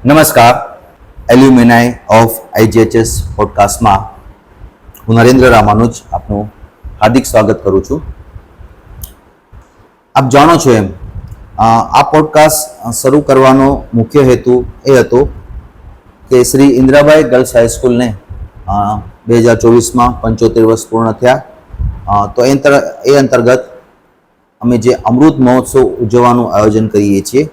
નમસ્કાર. એલ્યુમિનાઈ ઓફ આઈજીએચએસ પોડકાસ્ટમાં હું નરેન્દ્ર રામાનુજ આપનું હાર્દિક સ્વાગત કરું છું. આપ જાણો છો એમ આ પોડકાસ્ટ શરૂ કરવાનો મુખ્ય હેતુ એ હતો કે શ્રી ઇન્દિરાબાઈ ગર્લ્સ હાઈસ્કૂલને 2024માં 75 વર્ષ પૂર્ણ થયા. તો એ અંતર્ગત અમે જે અમૃત મહોત્સવ ઉજવવાનું આયોજન કરીએ છીએ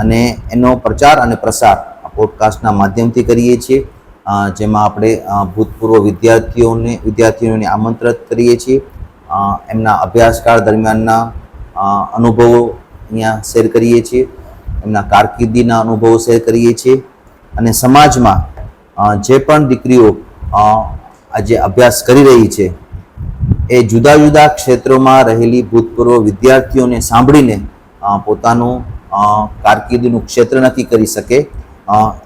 અને એનો પ્રચાર અને પ્રસાર પોડકાસ્ટના માધ્યમથી કરીએ છીએ, જેમાં આપણે ભૂતપૂર્વ વિદ્યાર્થીઓને આમંત્રિત કરીએ છીએ. એમના અભ્યાસકાળ દરમિયાનના અનુભવો અહીંયા શેર કરીએ છીએ, એમના કારકિર્દીના અનુભવો શેર કરીએ છીએ અને સમાજમાં જે પણ દીકરીઓ આજે અભ્યાસ કરી રહી છે એ જુદા જુદા ક્ષેત્રોમાં રહેલી ભૂતપૂર્વ વિદ્યાર્થીઓને સાંભળીને પોતાનું કારકિર્દીનું ક્ષેત્ર નક્કી કરી શકે,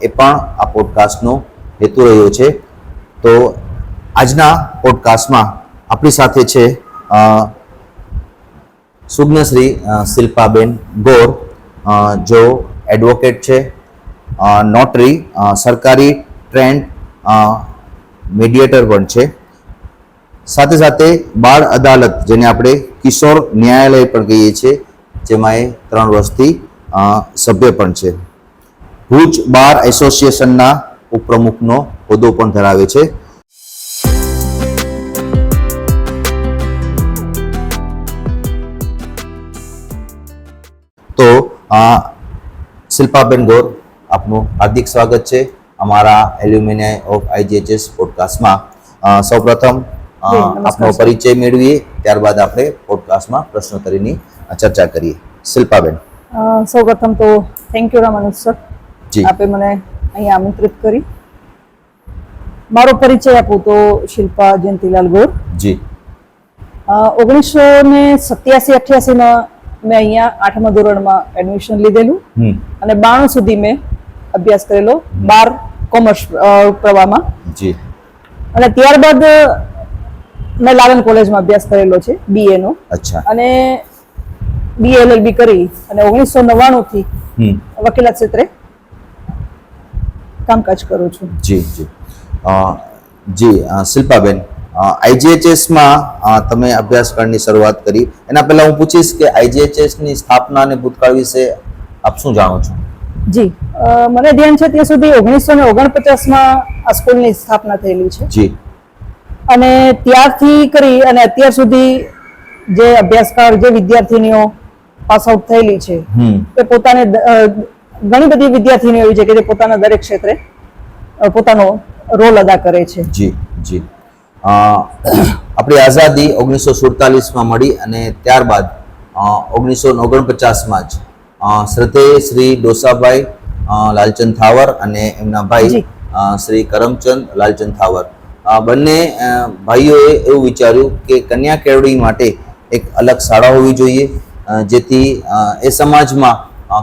એ પણ આ પોડકાસ્ટનો હેતુ રહ્યો છે. તો આજના પોડકાસ્ટમાં આપણી સાથે છે સુજ્ઞશ્રી શિલ્પાબેન ગોર, જો એડવોકેટ છે, નોટરી, સરકારી ટ્રેન્ડ મીડિયેટર પણ છે. સાથે સાથે બાળ અદાલત, જેને આપણે કિશોર ન્યાયાલય પણ કહીએ છીએ, જેમાં એ 3 વર્ષથી સભ્ય પણ છે. ભુજ બાર એસોસિએશનના ઉપપ્રમુખનો હોદ્દો પણ ધરાવે છે. તો શિલ્પાબેન ગોર, આપનું હાર્દિક સ્વાગત છે અમારા એલ્યુમિનાઈ ઓફ આઈજીએચએસ પોડકાસ્ટમાં. સૌપ્રથમ આપનો પરિચય મેળવીએ, ત્યારબાદ આપણે પોડકાસ્ટમાં પ્રશ્નોત્તરીની ચર્ચા કરીએ. શિલ્પાબેન, સૌપ્રથમ તો થેન્ક યુ રામાનુજ સર, આપે મને અહીંયા આમંત્રિત કરી. મારો પરિચય આપું તો શિલ્પા જયંતિલાલ ગોર. જી. 1987-88માં મેં અહીંયા 8મા ધોરણમાં એડમિશન લીધેલું અને 92 સુધી મેં અભ્યાસ કરેલો 12 કોમર્સ પ્રવાહમાં. જી. અને ત્યારબાદ મેં લાલન કોલેજમાં અભ્યાસ કરેલો છે, BA નો. અચ્છા. અને BA LLB કરી અને 1999 થી વકીલાત ક્ષેત્રે કામકાજ કરું છું. જી જી જી. શિલ્પાબેન, આઈજીએચએસમાં તમે અભ્યાસક્રમની શરૂઆત કરી. એના પહેલા હું પૂછીશ કે આઈજીએચએસની સ્થાપના અને ભૂતકાળ વિશે આપ શું જાણો છો? જી, મને ધ્યાન છે ત્યાં સુધી 1949માં આ સ્કૂલની સ્થાપના થયેલી છે. જી. અને ત્યારથી કરી અને અત્યાર સુધી જે અભ્યાસકાર, જે વિદ્યાર્થીનીઓ પાસ આઉટ થયેલી છે તે પોતાને ઘણી બધી વિદ્યાર્થીનીઓ એવી છે કે જે પોતાના દરેક ક્ષેત્રે પોતાનો રોલ અદા કરે છે. જી જી. આપણી આઝાદી 1947માં મળી અને ત્યારબાદ 1949માં જ શ્રદ્ધેય શ્રી ડોસાભાઈ લાલચંદ થાવર અને એમના ભાઈ શ્રી કરમચંદ લાલચંદ થાવર, બંને ભાઈઓએ એવું વિચાર્યું કે કન્યા કેળવણી માટે એક અલગ શાળા હોવી જોઈએ, જેથી એ સમાજમાં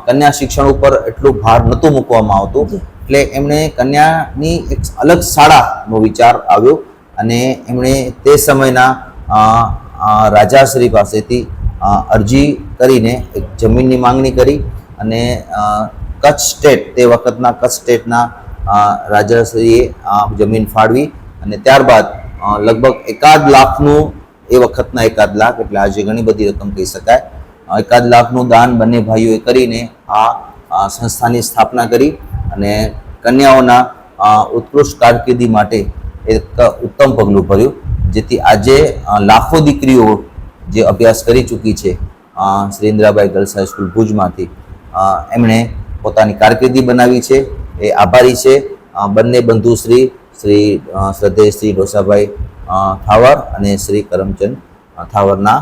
કન્યા શિક્ષણ ઉપર એટલું ભાર નહોતું મૂકવામાં આવતું. એટલે એમણે કન્યાની એક અલગ શાળાનો વિચાર આવ્યો અને એમણે તે સમયના રાજાશ્રી પાસેથી અરજી કરીને એક જમીનની માંગણી કરી અને કચ્છ સ્ટેટ, તે વખતના કચ્છ સ્ટેટના રાજાશ્રીએ જમીન ફાળવી અને ત્યારબાદ લગભગ 1 લાખનું, એ વખતના 1 લાખ એટલે આજે ઘણી બધી રકમ કહી શકાય, 1 લાખનું દાન બંને ભાઈઓએ કરીને આ સંસ્થાની સ્થાપના કરી અને કન્યાઓના ઉત્કૃષ્ટ કારકિર્દી માટે એક ઉત્તમ પગલું ભર્યું, જેથી આજે લાખો દીકરીઓ જે અભ્યાસ કરી ચૂકી છે શ્રી ઇન્દિરાબાઈ ગર્લ્સ હાઈસ્કૂલ ભુજમાંથી, એમણે પોતાની કારકિર્દી બનાવી છે. એ આભારી છે બંને બંધુશ્રી, શ્રી શ્રદ્ધેય શ્રી ડોસાભાઈ થાવર અને શ્રી કરમચંદ થાવરના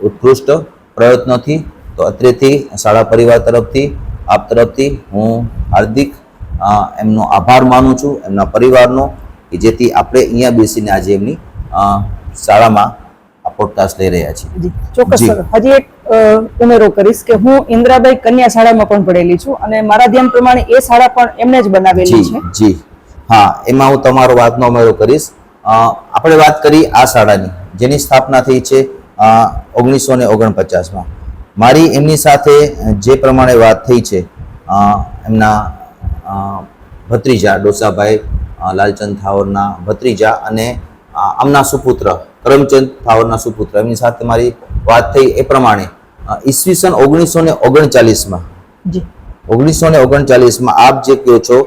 ઉત્કૃષ્ટ પ્રયત્નોથી. તો અત્રેથી શાળા પરિવાર તરફથી, આપ તરફથી હું હાર્દિક એમનો આભાર માનું છું, એમના પરિવારનો, કે જેથી આપણે અહીંયા બેસીને આજે એમની શાળામાં આ પોડકાસ્ટ લઈ રહ્યા છીએ. ચોક્કસ સર. હજી એક ઉમેરો કરીશ કે હું ઇન્દિરાબાઈ કન્યા શાળામાં પણ ભણેલી છું અને મારા ધ્યાન પ્રમાણે એ શાળા પણ એમને જ બનાવેલી છે. જી હા, એમાં હું તમારો વાતનો ઉમેરો કરીશ. આપણે વાત કરી આ શાળાની, જેની સ્થાપના થઈ છે 1949માં. મારી એમની સાથે જે પ્રમાણે વાત થઈ છે એમના ભત્રીજા ડોસાભાઈ લાલચંદ થાવરના ભત્રીજા અને આમના સુપુત્ર કરમચંદ થાવરના સુપુત્ર એમની સાથે મારી વાત થઈ એ પ્રમાણે ઈસવીસન 1939માં જી 1939માં આપ જે કહો છો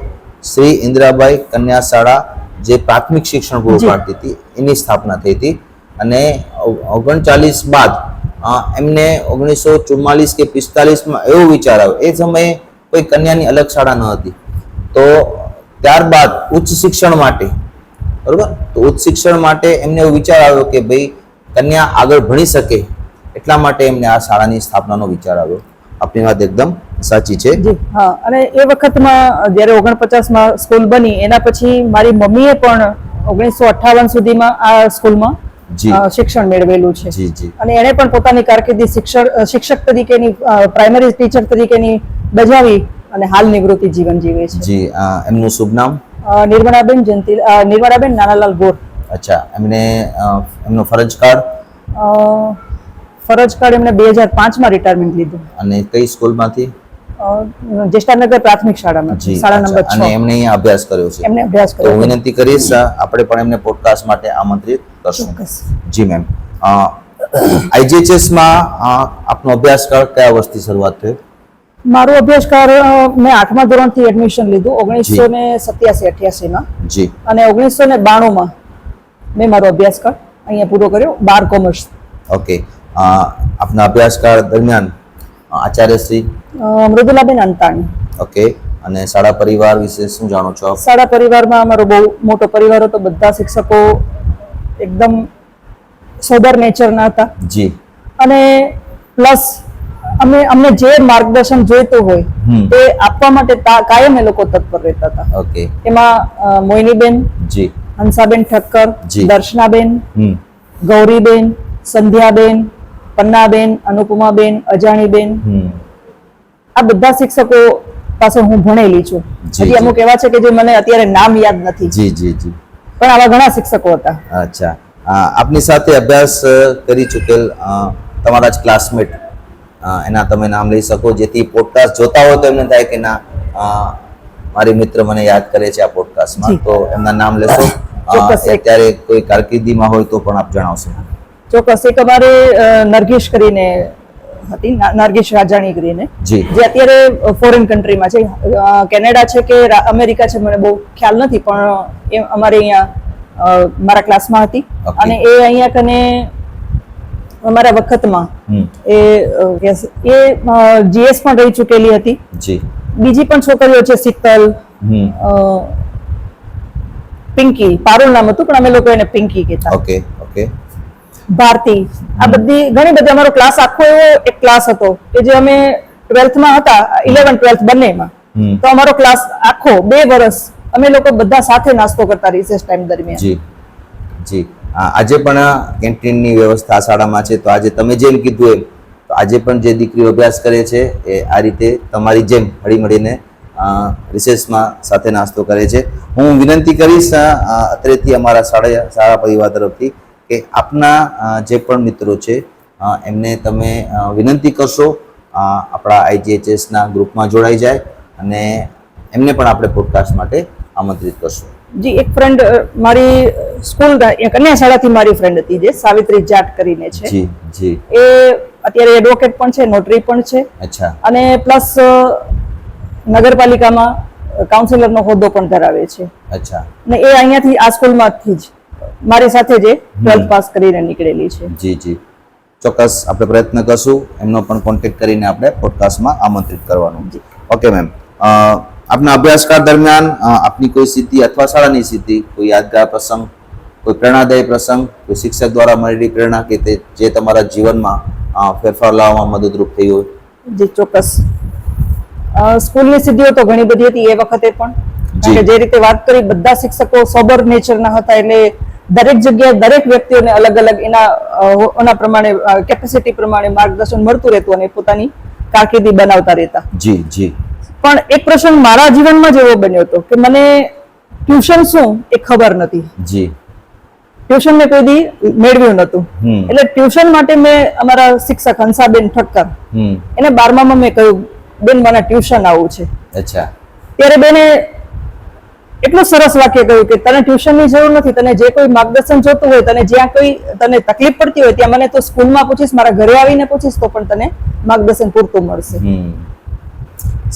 શ્રી ઇન્દિરાબાઈ કન્યા શાળા જે પ્રાથમિક શિક્ષણ પૂરું જી. પાડતી હતી એની સ્થાપના થઈ હતી અને 39 બાદ એમને 1944 કે 45માં એવો વિચાર આવ્યો. એ સમયે કોઈ કન્યાની અલગ શાળા ન હતી. તો ત્યારબાદ ઉચ્ચ શિક્ષણ માટે બરોબર તો ઉચ્ચ શિક્ષણ માટે એમને એવો વિચાર આવ્યો કે ભાઈ કન્યા આગળ ભણી શકે એટલા માટે એમને આ શાળાની સ્થાપનાનો વિચાર આવ્યો. આપની વાત એકદમ સાચી છે. જી હા, અને એ વખતમાં જ્યારે 49માં સ્કૂલ બની એના પછી મારી મમ્મીએ પણ 1958 સુધીમાં આ સ્કૂલમાં જી. શિક્ષણ મેળવેલું છે. જી જી અને એણે પણ પોતાની કારકિર્દી શિક્ષક તરીકેની પ્રાઇમરી ટીચર તરીકેની બજાવી અને હાલ નિવૃત્તિ જીવન જીવે છે. જી એમનું શુભ નામ? નિર્મળાબેન નાનાલાલ ગોર. અચ્છા, એમને એમનો ફરજ કાળ ફરજ કાળ એમને 2005માં રિટાયરમેન્ટ લીધું અને કઈ સ્કૂલમાંથી? જેષ્ટાનગર પ્રાથમિક શાળામાં, જી શાળા નંબર અચ્છા. અને 6. એમને અહીંયા અભ્યાસ કર્યો છે. એમને અભ્યાસ તો કર્યો. વિનંતી કરીશ આપણે પણ એમને પોડકાસ્ટ માટે આમંત્રિત કરશું. ચોક્કસ. જી મેમ. આઈજીએચએસ માં આપનો અભ્યાસકાળ કયા વર્ષથી શરૂઆત થયો? મારો અભ્યાસકાળ મેં 8મા ધોરણથી એડમિશન લીધું 1987-88 માં જી અને 1992માં મેં મારો અભ્યાસકાળ અહીંયા પૂરો કર્યો, 12 કોમર્સ. ઓકે. આપના અભ્યાસકાળ દરમિયાન આચાર્ય શ્રી? મૃદુલાબેન અંતાણી. ઓકે. અને શાળા પરિવાર વિશે શું જાણો છો આપ? શાળા પરિવારમાં અમારો બહુ મોટો પરિવાર હતો. બધા શિક્ષકો એકદમ સોબર નેચરના હતા જી અને પ્લસ અમને જે માર્ગદર્શન જોઈતું હોય તે આપવા માટે કાયમ એ લોકો તત્પર રહેતા હતા. ઓકે. એમાં મોહિનીબેન, જી હંસાબેન ઠક્કર, જી. દર્શનાબેન, હમ ગૌરીબેન, સંધ્યાબેન, પન્નાબેન, અનુપમાબેન, અજાણીબેન, હમ આ બધા શિક્ષકો પાસે હું ભણેલી છું. જી, હજી અમુક એવા છે કે જે મને અત્યારે નામ યાદ નથી, જી જી જી પણ આવા ઘણા શિક્ષકો હતા. અચ્છા. આપની સાથે અભ્યાસ કરી ચૂકેલ તમારા જ ક્લાસમેટ એના તમે નામ લઈ શકો, જેથી પોડકાસ્ટ જોતા હોય તો એમને થાય કે ના મારી મિત્ર મને યાદ કરે છે આ પોડકાસ્ટમાં, જી. તો એમના નામ લેશો? ચોક્કસ. અત્યારે કોઈ કારકિર્દીમાં હોય તો પણ આપ જણાવશો. ચોક્કસ. એક અમારે નરગીશ કરીને હતી, નરગીશ રાજાણી કરીને, જી જે અત્યારે ફોરેન કન્ટ્રીમાં છે, કેનેડા છે કે અમેરિકા છે મને બહુ ખ્યાલ નથી, પણ એ અમારે અહીંયા મારા ક્લાસમાં હતી. Okay. અને એ અહીંયા કને અમારા વખતમાં હમ એ જીએસ પણ રહી ચૂકેલી હતી. જી બીજી પણ છોકરીઓ છે, શીતલ, હમ પિંકી, પારુલ નામ હતું પણ અમે લોકો એને પિંકી કહેતા, ઓકે ઓકે ભારતી, આ બધી ઘણી બધી. અમારો ક્લાસ આખો એવો એક ક્લાસ હતો કે જે અમે 12થમાં હતા, 11-12 બંનેમાં. હમ તો અમારો ક્લાસ આખો 2 વર્ષ અમે લોકો બધા સાથે નાસ્તો કરતા રિસેસ ટાઈમ દરમિયાન. જી જી આજે પણ કેન્ટીનની વ્યવસ્થા શાળામાં છે. તો આજે તમે જેમ કીધું એમ તો આજે પણ જે દીકરીઓ અભ્યાસ કરે છે એ આ રીતે તમારી જેમ હળીમળીને રિસેસમાં સાથે નાસ્તો કરે છે. હું વિનંતી કરીશ અત્રેથી અમારા શાળા પરિવાર તરફથી કે આપના જે પણ મિત્રો છે એમને તમે વિનંતી કરશો આપણા આઈજીએચએસના ગ્રુપમાં જોડાઈ જાય અને એમને પણ આપણે પોડકાસ્ટ માટે આમંત્રિત કરશું. જી, એક ફ્રેન્ડ મારી સ્કૂલ કન્યા શાળાથી મારી ફ્રેન્ડ હતી જે સાવિત્રી જાટ કરીને છે. જી જી એ અત્યારે એડવોકેટ પણ છે, નોટરી પણ છે અચ્છા અને પ્લસ નગરપાલિકામાં કાઉન્સિલરનો હોદ્દો પણ ધરાવે છે. અચ્છા અને એ અહીંયાથી આ સ્કૂલમાંથી જ મારી સાથે જે 12th પાસ કરીને નીકળેલી છે. જી જી ચોક્કસ આપણે પ્રયત્ન કરશું એમનો પણ કોન્ટેક્ટ કરીને આપણે પોડકાસ્ટમાં આમંત્રિત કરવાનું. Okay ma'am. આપના અભ્યાસકાળ દરમિયાન આપની કોઈ સ્થિતિ અથવા શાળાની સ્થિતિ, કોઈ યાદગાર પ્રસંગ, કોઈ પ્રેરણાદાયી પ્રસંગ, કોઈ શિક્ષક દ્વારા મળેલી પ્રેરણા કે તે જે તમારા જીવનમાં ફેરફાર લાવવામાં મદદરૂપ થઈ હોય? જી ચોક્કસ. સ્કૂલની સિદ્ધિઓ તો ઘણી બધી હતી એ વખતે પણ, કારણ કે જે રીતે વાત કરી બધા શિક્ષકો સોબર નેચરના હતા, એટલે દરેક જગ્યાએ દરેક વ્યક્તિઓને અલગ અલગ એના પ્રમાણે કેપેસિટી પ્રમાણે માર્ગદર્શન મળતું રહેતું અને પોતાની કારકિર્દી બનાવતા રહેતા. જી જી પણ એક પ્રસંગ મારા જીવનમાં જ એવો બન્યો હતો કે મને ટ્યુશન શું એ ખબર નથી. જી ટ્યુશન મેં કોઈ દી મેળવ્યું નહોતું. એટલે ટ્યુશન માટે મેં અમારા શિક્ષક હંસાબેન ઠક્કર એને 12મામાં મેં કહ્યું બેન મને ટ્યુશન આવું છે. અચ્છા. ત્યારે બેને એટલું સરસ વાક્ય કહ્યું કે તને ટ્યુશનની જરૂર નથી, તને જે કોઈ માર્ગદર્શન જોતું હોય, તને જ્યાં કોઈ તને તકલીફ પડતી હોય ત્યાં મને તો સ્કૂલમાં પૂછીશ, મારા ઘરે આવીને પૂછીશ તો પણ તને માર્ગદર્શન પૂરતું મળશે.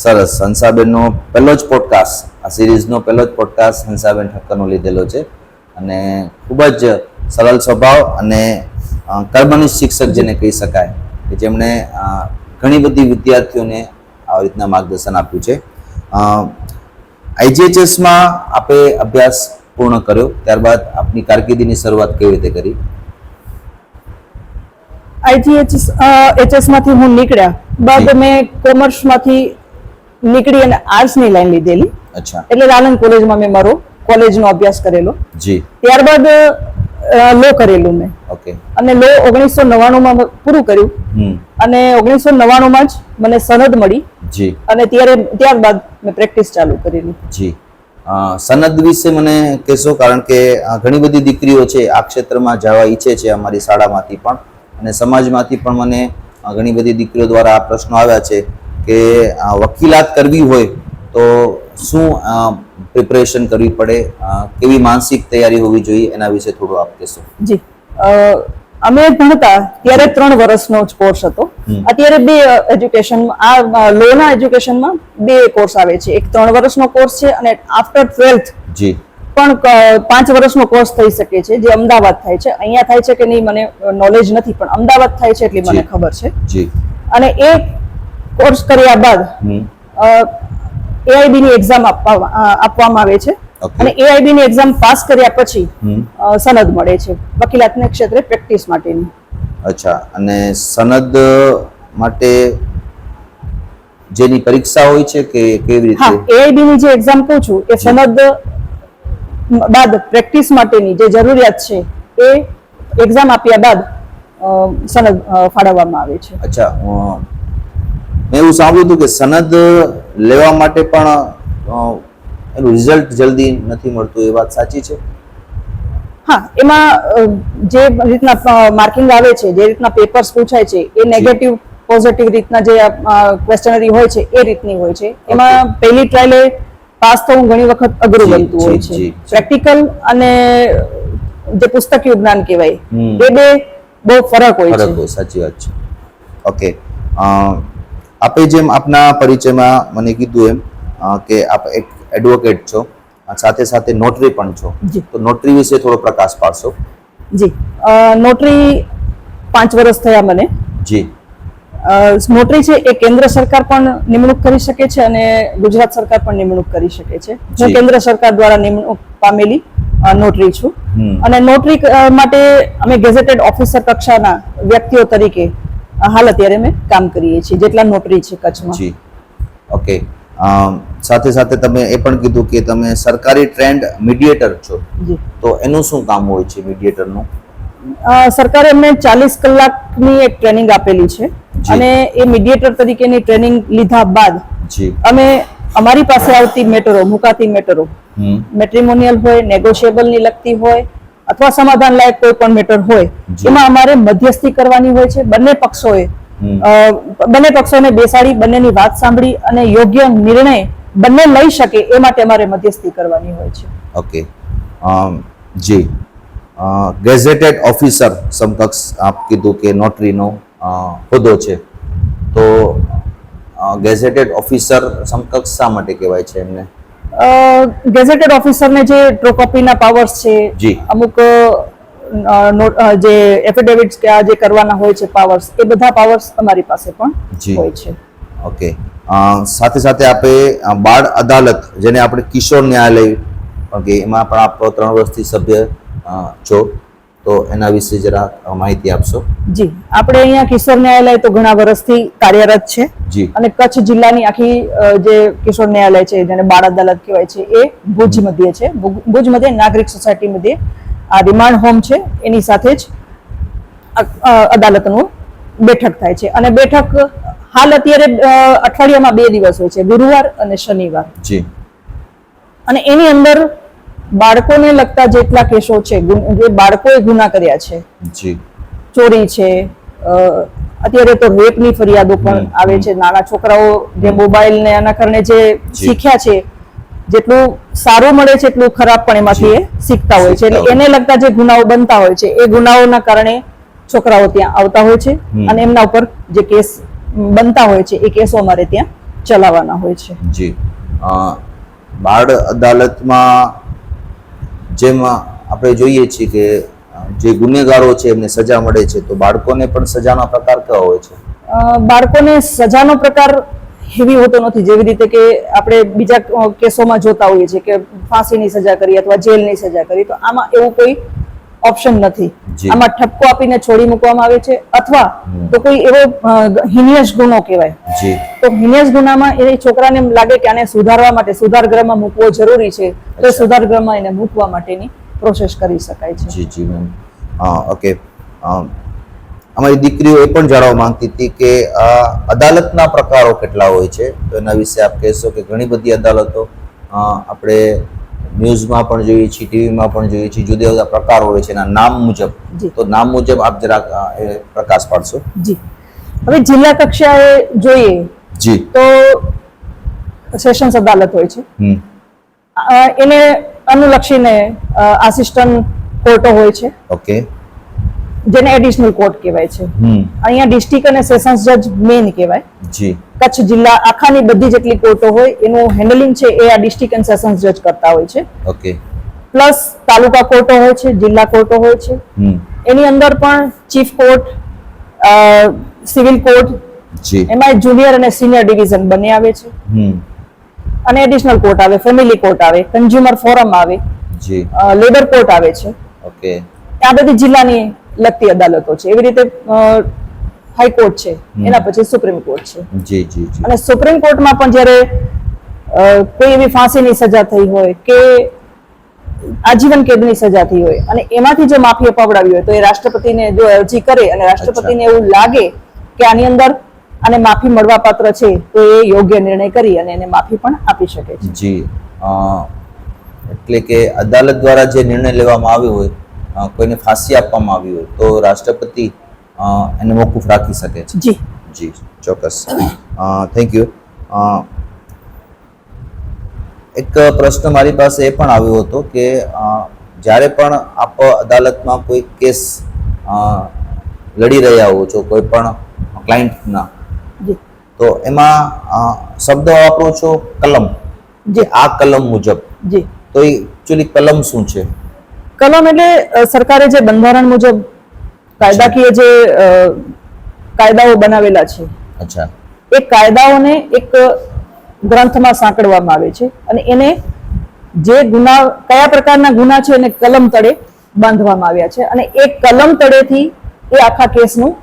સરસ. હંસાબેનનો પહેલો જ પોડકાસ્ટ, આ સિરીઝનો પહેલો જ પોડકાસ્ટ હંસાબેન ઠક્કરનો લીધેલો છે અને ખૂબ જ સરળ સ્વભાવ અને કર્મનિષ્ઠ શિક્ષક જેને કહી શકાય કે જેમણે ઘણી બધી વિદ્યાર્થીઓને આવી રીતના માર્ગદર્શન આપ્યું છે. IGHS-માં આપે અભ્યાસ પૂર્ણ કર્યો, ત્યારબાદ આપની કારકિર્દીની શરૂઆત કેવી રીતે કરી? IGHS માંથી હું નીકળ્યા બાદ મેં કોમર્સમાંથી નીકળી અને આર્ટ્સની લાઈન લીધેલી. અચ્છા. એટલે રાલંગ કોલેજમાં મેં મારો કોલેજનો અભ્યાસ કરેલો. જી. ત્યારબાદ લો કરેલું મેં. ઓકે. અને લો 1999માં પૂરું કર્યું અને 1999માં જ મને સનદ મળી. જી. અને ત્યારબાદ મેં પ્રેક્ટિસ ચાલુ કરેલી. જી. સનદ વિશે મને કહેશો, કારણ કે ઘણી બધી દીકરીઓ છે આ ક્ષેત્રમાં જવા ઈચ્છે છે, અમારી શાળામાંથી પણ અને સમાજમાંથી પણ મને ઘણી બધી દીકરીઓ દ્વારા આ પ્રશ્નો આવ્યા છે કે વકીલાત કરવી હોય તો શું પ્રિપરેશન કરવી પડે, કેવી માનસિક તૈયારી હોવી જોઈએ, એના વિશે થોડું આપ કહેશો. જી. અમે ભણતા ત્યારે 3 વર્ષનો જ કોર્સ હતો. અત્યારે 2 એજ્યુકેશન, આ લોના એજ્યુકેશનમાં 2 કોર્સ આવે છે. એક 3 વર્ષનો કોર્સ છે અને આફ્ટર 12th જી પણ 5 વર્ષનો કોર્સ થઈ શકે છે, જે અમદાવાદ થાય છે. અહીંયા થાય છે કે નહીં મને નોલેજ નથી, પણ અમદાવાદ થાય છે એટલી મને ખબર છે. જી. અને એ કોર્સ કર્યા બાદ AIB ની એક્ઝામ આપવામાં આવે છે અને AIB ની એક્ઝામ પાસ કર્યા પછી સનદ મળે છે વકીલાતના ક્ષેત્રે પ્રેક્ટિસ માટેની. અચ્છા. અને સનદ માટે જેની પરીક્ષા હોય છે કે કેવી રીતે? હા, AIB ની જે એક્ઝામ કહું છું એ સનદ બાદ પ્રેક્ટિસ માટેની જે જરૂરિયાત છે એ એક્ઝામ આપ્યા બાદ સનદ ફાળવવામાં આવે છે. અચ્છા. મેં એવું સાંભળ્યું હતું કે સનદ લેવા માટે પણ એનું રિઝલ્ટ જલ્દી નથી મળતું, એ વાત સાચી છે? હા, એમાં જે રીતના માર્કિંગ આવે છે, જે રીતના પેપર્સ પૂછાય છે એ નેગેટિવ પોઝિટિવ રીતના જે ક્વેશ્ચનરી હોય છે એ રીતની હોય છે. એમાં પહેલી ટ્રાયલે પાસ થવું ઘણી વખત અઘરું બનતું હોય છે. પ્રેક્ટિકલ અને જે પુસ્તકીય જ્ઞાન કહેવાય એ બે બહુ ફરક હોય છે. સાચી વાત છે. ઓકે. આપે જેમ આપના પરિચયમાં મને કીધું એમ કે આપ એક એડવોકેટ છો, સાથે સાથે નોટરી પણ છો, તો નોટરી વિશે થોડો પ્રકાશ પાડશો? જી. નોટરી 5 વર્ષ થયા મને. જી. નોટરી છે એ કેન્દ્ર સરકાર પણ નિમણૂક કરી શકે છે અને ગુજરાત સરકાર પણ નિમણૂક કરી શકે છે. હું કેન્દ્ર સરકાર દ્વારા નિમણૂક પામેલી નોટરી છું અને નોટરી માટે અમે ગેઝેટેડ ઓફિસર કક્ષાના વ્યક્તિઓ તરીકે હાલ અત્યારે અમે કામ કરીએ છીએ, જેટલા નોટરી છે કચ્છમાં. જી. ઓકે. સાથે સાથે તમે એ પણ કીધું કે તમે સરકારી ટ્રેન્ડ મીડિયેટર છો. જી. તો એનું શું કામ હોય છે મીડિયેટરનું? સરકારે અમને 40 કલાકની એક ટ્રેનિંગ આપેલી છે અને એ મીડિયેટર તરીકેની ટ્રેનિંગ લીધા બાદ અમે અમારી પાસે આવતી મેટરો, મુકાતી મેટરો, મેટ્રિમોનિયલ હોય, નેગોશિયેબલ ની લગતી હોય અથવા સમાધાન લાયક કોઈ પણ મેટર હોય, એમાં અમારે મધ્યસ્થી કરવાની હોય છે. બંને પક્ષોને બેસાડી બંનેની વાત સાંભળી અને યોગ્ય નિર્ણય બંને લઈ શકે એ માટે અમારે મધ્યસ્થી કરવાની હોય છે. ઓકે. જી. ગેઝેટેડ ઓફિસર સમકક્ષ આપ કીધું કે નોટરીનો હોદ્દો છે, તો ગેઝેટેડ ઓફિસર સમકક્ષ શા માટે કહેવાય છે એમને? ગેઝેટેડ ઓફિસરને જે ટ્રોકોપીના પાવર્સ છે, અમુક જે એફિડેવિટ્સ કે આ જે કરવાના હોય છે પાવર્સ, એ બધા પાવર્સ અમારી પાસે પણ હોય છે. ઓકે. સાથે સાથે આપે બાળ અદાલત, જેને આપણે કિશોર ન્યાયાલય, ઓકે, એમાં પણ આપ 3 વર્ષથી સભ્ય છો, તો એના વિશે જરા માહિતી આપશો. જી. આપણે અહીંયા કિશોર ન્યાયાલય તો ઘણા વર્ષથી કાર્યરત છે અને કચ્છ જિલ્લાની આખી જે કિશોર ન્યાયાલય છે, જેને બાળ અદાલત કહેવાય છે, એ ભુજ મધ્યે છે. ભુજ મધ્યે નાગરિક સોસાયટી મધ્યે આ રિમાન્ડ હોમ છે, એની સાથે જ અદાલતનું બેઠક થાય છે અને બેઠક હાલ અત્યારે અઠવાડિયામાં 2 દિવસ હોય છે, ગુરુવાર અને શનિવાર. જી. અને એની અંદર બાળકોને લગતા જેટલા કેસો છે, જે બાળકોએ ગુના કર્યા છે, ચોરી છે, અત્યારે તો રેપની ફરિયાદો પણ આવે છે. નાના છોકરાઓ જે મોબાઈલ ને આના કારણે જે શીખ્યા છે, જેટલું સારું મળે છે એટલું ખરાબ પણ એમાંથી એ શીખતા હોય છે. એટલે એને લગતા જે ગુનાઓ બનતા હોય છે એ ગુનાઓના કારણે છોકરાઓ ત્યાં આવતા હોય છે અને એમના ઉપર જે કેસ બનતા હોય છે એ કેસો અમારે ત્યાં ચલાવવાના હોય છે. જી, બાળ અદાલતમાં જેમ આપણે જોઈએ છીએ કે જે ગુનેગારો છે એમને સજા મળે છે, તો બાળકોને પણ સજાનો પ્રકાર કેવો હોય છે? બાળકોને સજાનો પ્રકાર હેવી હોતો નથી, જેવી રીતે કે આપણે બીજા કેસોમાં જોતા હોઈએ છીએ કે ફાંસીની સજા કરી અથવા જેલની સજા કરી. તો આમાં એવું કોઈ ઓપ્શન નથી. આમાં ઠપકો આપીને છોડી મૂકવામાં આવે છે, અથવા તો કોઈ એવો હિનિયસ ગુનો કહેવાય, તો હિનિયસ ગુનામાં એ છોકરાને એમ લાગે કે આને સુધારવા માટે સુધારગૃહમાં મૂકવો જરૂરી છે, તો સુધારગૃહમાં એને મૂકવા માટેની પ્રોસેસ કરી શકાય છે. જી જી મેમ. ઓકે, અમારી દીકરીઓ એ પણ જાણવા માંગતી હતી કે અદાલતના પ્રકારો કેટલા હોય છે, તો એના વિશે આપ કહેશો કે ઘણી બધી અદાલતો આપણે ન્યૂઝમાં પણ જોઈએ છીએ, ટીવીમાં પણ જોઈએ છીએ, જુદા જુદા પ્રકારો હોય છે એના નામ મુજબ, તો નામ મુજબ આપ જરાક એ પ્રકાશ પાડશો. જી, હવે જિલ્લા કક્ષાએ જોઈએ જી તો સેશન્સ અદાલત હોય છે, એને અનુલક્ષીને આસિસ્ટન્ટ કોર્ટો હોય છે, ઓકે, જેને એડિશનલ કોર્ટ કહેવાય છે. અહીંયા ડિસ્ટ્રિક્ટ અને સેશન્સ જજ મેઇન કહેવાય. જી, કચ્છ જિલ્લા આખાની બધી જેટલી કોર્ટો હોય એનું હેન્ડલિંગ છે એ આ ડિસ્ટ્રિક્ટ અને સેશન્સ જજ કરતા હોય છે. ઓકે, પ્લસ તાલુકા કોર્ટો હોય છે, જિલ્લા કોર્ટો હોય છે, એની અંદર પણ ચીફ કોર્ટ, સિવિલ કોર્ટ, એમાં જુનિયર અને સિનિયર ડિવિઝન બંને આવે છે, અને એડિશનલ કોર્ટ આવે, ફેમિલી કોર્ટ આવે, કન્ઝ્યુમર ફોરમ આવે, લેબર કોર્ટ આવે છે. ઓકે, આ બધી જિલ્લાની લગતી અદાલતો છે. એવી રીતે હાઈકોર્ટ છે, એના પછી સુપ્રીમ કોર્ટ છે. જી જી જી. અને સુપ્રીમ કોર્ટમાં પણ જ્યારે કોઈ એવી ફાંસીની સજા થઈ હોય કે આજીવન કેદની સજા થઈ હોય અને એમાંથી જો માફી અપાવડાવી હોય, તો એ રાષ્ટ્રપતિને જો અરજી કરે અને રાષ્ટ્રપતિને એવું લાગે કે આની અંદર આને માફી મળવા પાત્ર છે, તો એ યોગ્ય નિર્ણય કરી અને એને માફી પણ આપી શકે છે. જી, એટલે કે અદાલત દ્વારા જે નિર્ણય લેવામાં આવ્યો હોય, કોઈને ફાંસી આપવામાં આવી હોય, તો રાષ્ટ્રપતિ એને મોકૂફ રાખી શકે છે. જી જી, ચોક્કસ. Thank you. એક પ્રશ્ન મારી પાસે એ પણ આવ્યો હતો કે જ્યારે પણ આપ અદાલતમાં કોઈ કેસ લડી રહ્યા હો છો કોઈ પણ ક્લાયન્ટના, તો એમાં શબ્દ વાપરો છો કલમ, જે આ કલમ મુજબ, જી, તો એ એકચ્યુઅલી કલમ શું છે? કલમ એટલે સરકારે જે બંધારણ મુજબ કાયદાકીય જે કાયદાઓ બનાવેલા છે, અચ્છા, એ કાયદાઓને એક ગ્રંથમાં સાંકળવામાં આવે છે અને એને જે ગુના, કયા પ્રકારના ગુના છે એને કલમ તળે બાંધવામાં આવ્યા છે, અને એ કલમ તળેથી એ આખા કેસનું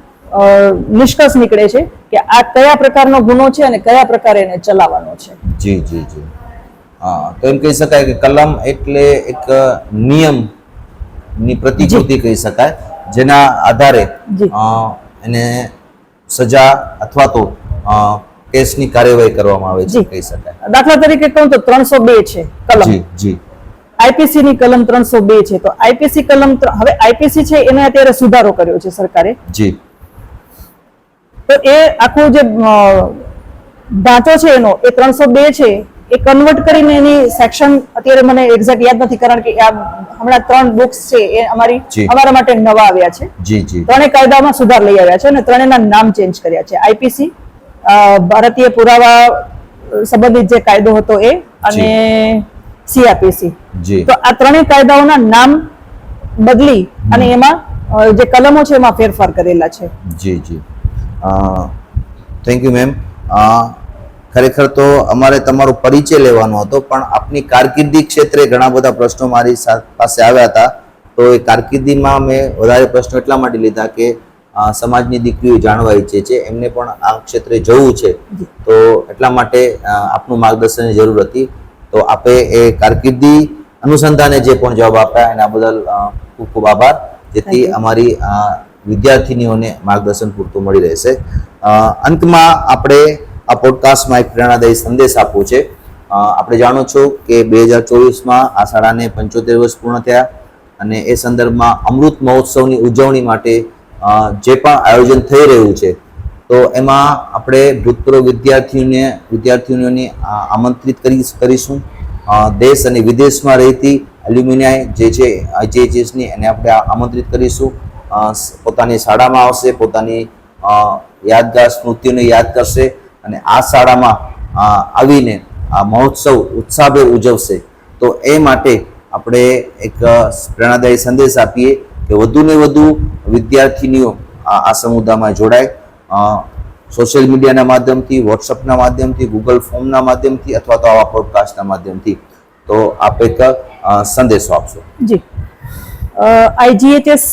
નિષ્કર્ષ નીકળે છે કે આ કયા પ્રકારનો ગુનો છે અને કયા પ્રકારે એને ચલાવવાનો છે. જી જી જી. હા, તો એમ કહી શકાય કે કલમ એટલે એક નિયમની પ્રતિકૃતિ કહી શકાય, જેના આધારે એને સજા અથવા તો કેસની કાર્યવાહી કરવામાં આવે છે કહી શકાય. દાખલા તરીકે કહું તો 302 છે કલમ. જી જી. આઈપીસી ની કલમ 302 છે, તો આઈપીસી કલમ, હવે આઈપીસી છે એને અત્યારે સુધારો કર્યો છે સરકારે. જી. તો એ આખું જે ઢાંચો છે એનો, એ 302 છે, એ કન્વર્ટ કરીને એની સેક્શન અત્યારે મને એક્ઝેક્ટ યાદ નથી, કારણ કે આ હમણાં 3 બુક્સ છે એ અમારા માટે નવા આવ્યા છે. જી જી. ત્રણેય કાયદામાં સુધાર લઈ આવ્યા છે અને ત્રણેયના નામ ચેન્જ કર્યા છે. આઈપીસી, ભારતીય પુરાવા સંબંધિત જે કાયદો હતો એ, અને સીઆરપીસી. તો આ ત્રણેય કાયદાઓના નામ બદલી અને એમાં જે કલમો છે એમાં ફેરફાર કરેલા છે. જી જી. Thank you ma'am. ખરેખર તો અમારે તમારો પરિચય લેવાનો હતો, પણ આપની કારકિર્દી ક્ષેત્રે ઘણા બધા પ્રશ્નો મારી પાસે આવ્યા હતા, તો એ કારકિર્દીમાં મેં વધારે પ્રશ્નો એટલા માટે લીધા કે સમાજની દીકરીઓ જાણવા ઈચ્છે છે, એમને પણ આ ક્ષેત્રે જવું છે, તો એટલા માટે આપનું માર્ગદર્શનની જરૂર હતી. તો આપે એ કારકિર્દી અનુસંધાને જે પણ જવાબ આપ્યા એના બદલ ખૂબ ખૂબ આભાર, જેથી અમારી વિદ્યાર્થીનીઓને માર્ગદર્શન પૂરતું મળી રહેશે. અંતમાં આપણે આ પોડકાસ્ટમાં એક પ્રેરણાદાયી સંદેશ આપવો છે. આપણે જાણો છો કે 2024માં આ શાળાને 75 વર્ષ પૂર્ણ થયા, અને એ સંદર્ભમાં અમૃત મહોત્સવની ઉજવણી માટે જે પણ આયોજન થઈ રહ્યું છે તો એમાં આપણે ભૂતપૂર્વ વિદ્યાર્થીઓને આમંત્રિત કરીશું. દેશ અને વિદેશમાં રહેતી એલ્યુમિનાય જે છે IGHSની એને આપણે આમંત્રિત કરીશું. પોતાની શાળામાં આવશે, પોતાની યાદગાર સ્મૃતિઓને યાદ કરશે અને આ શાળામાં આવીને આ મહોત્સવ ઉત્સાહભેર ઉજવશે. તો એ માટે આપણે એક પ્રેરણાદાયી સંદેશ આપીએ કે વધુને વધુ વિદ્યાર્થીનીઓ આ સમુદાયમાં જોડાય. સોશિયલ મીડિયાના માધ્યમથી, વોટ્સઅપના માધ્યમથી, ગૂગલ ફોર્મના માધ્યમથી અથવા તો આવા પોડકાસ્ટના માધ્યમથી. તો આપ એક સંદેશો આપશો. જી, IGHS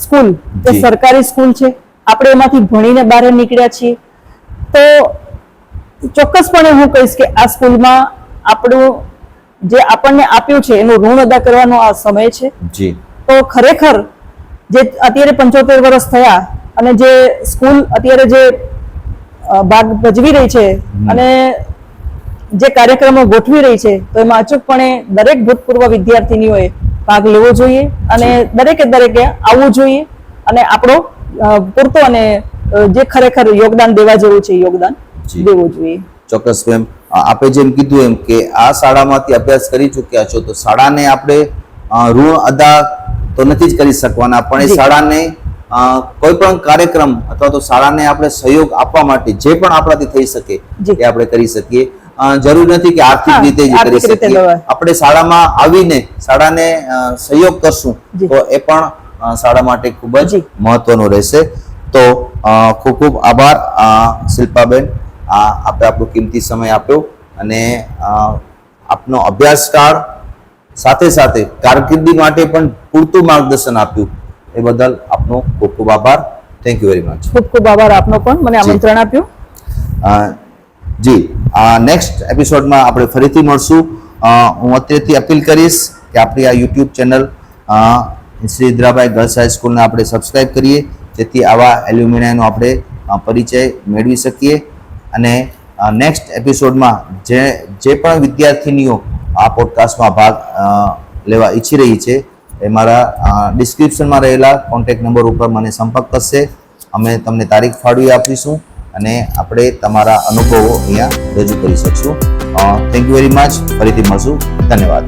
સ્કૂલ એ જી. સરકારી સ્કૂલ છે. આપણે એમાંથી ભણીને બહાર નીકળ્યા છીએ, તો ચોક્કસપણે હું કહીશ કે આ સ્કૂલમાં આપણું જે આપણને આપ્યું છે એનું ઋણ અદા કરવાનો આ સમય છે. જી. તો ખરેખર જે અત્યારે 75 વર્ષ થયા અને જે સ્કૂલ અત્યારે જે ભાગ ભજવી રહી છે અને જે કાર્યક્રમો ગોઠવી રહી છે, તો એમાં અચૂકપણે દરેક ભૂતપૂર્વ વિદ્યાર્થીનીઓએ ભાગ લેવો જોઈએ અને દરેકે આવવું જોઈએ અને આપણો પૂરતો અને જે ખરેખર યોગદાન દેવા જેવું છે યોગદાન દેવું જોઈએ. ચોક્કસ મેમ, આપે જેમ કીધું એમ કે આ શાળામાંથી અભ્યાસ કરી ચૂક્યા છો, તો શાળાને આપણે ઋણ અદા તો નથી જ કરી શકવાના, પણ એ શાળાને કોઈ પણ કાર્યક્રમ અથવા તો શાળાને આપણે સહયોગ આપવા માટે જે પણ આપણાથી થઈ શકે એ આપણે કરી શકીએ. જરૂર નથી કે આર્થિક રીતે જ કરી શકીએ. આપણે શાળામાં આવીને શાળાને સહયોગ કરશું તો એ પણ શાળા માટે ખૂબ જ મહત્વનું રહેશે. તો ખૂબ ખૂબ આભાર શિલ્પાબેન, આપણે આપણો કિંમતી સમય આપ્યો અને આપનો અભ્યાસકાળ સાથે સાથે કારકિર્દી માટે પણ પૂરતું માર્ગદર્શન આપ્યું એ બદલ આપનો ખૂબ ખૂબ આભાર. Thank you very much. ખૂબ ખૂબ આભાર આપનો પણ મને આમંત્રણ આપ્યું. જી, નેક્સ્ટ એપિસોડમાં આપણે ફરીથી મળશું. હું અત્યારથી અપીલ કરીશ કે આપણી આ YouTube channel Shri Indrabai girls હાઈસ્કૂલને આપણે સબસ્ક્રાઈબ કરીએ, જેથી આવા એલ્યુમિનાયનો આપણે પરિચય મેળવી શકીએ. અને નેક્સ્ટ એપિસોડમાં જે પણ વિદ્યાર્થીનીઓ આ પોડકાસ્ટમાં ભાગ લેવા ઈચ્છી રહી છે એ મારા ડિસ્ક્રિપ્શનમાં રહેલા કોન્ટેક્ટ નંબર ઉપર મને સંપર્ક કરશે. અમે તમને તારીખ ફાળવી આપીશું અને આપણે તમારા અનુભવો અહીંયા રજૂ કરી શકશું. Thank you very much. ફરીથી મળશું. ધન્યવાદ.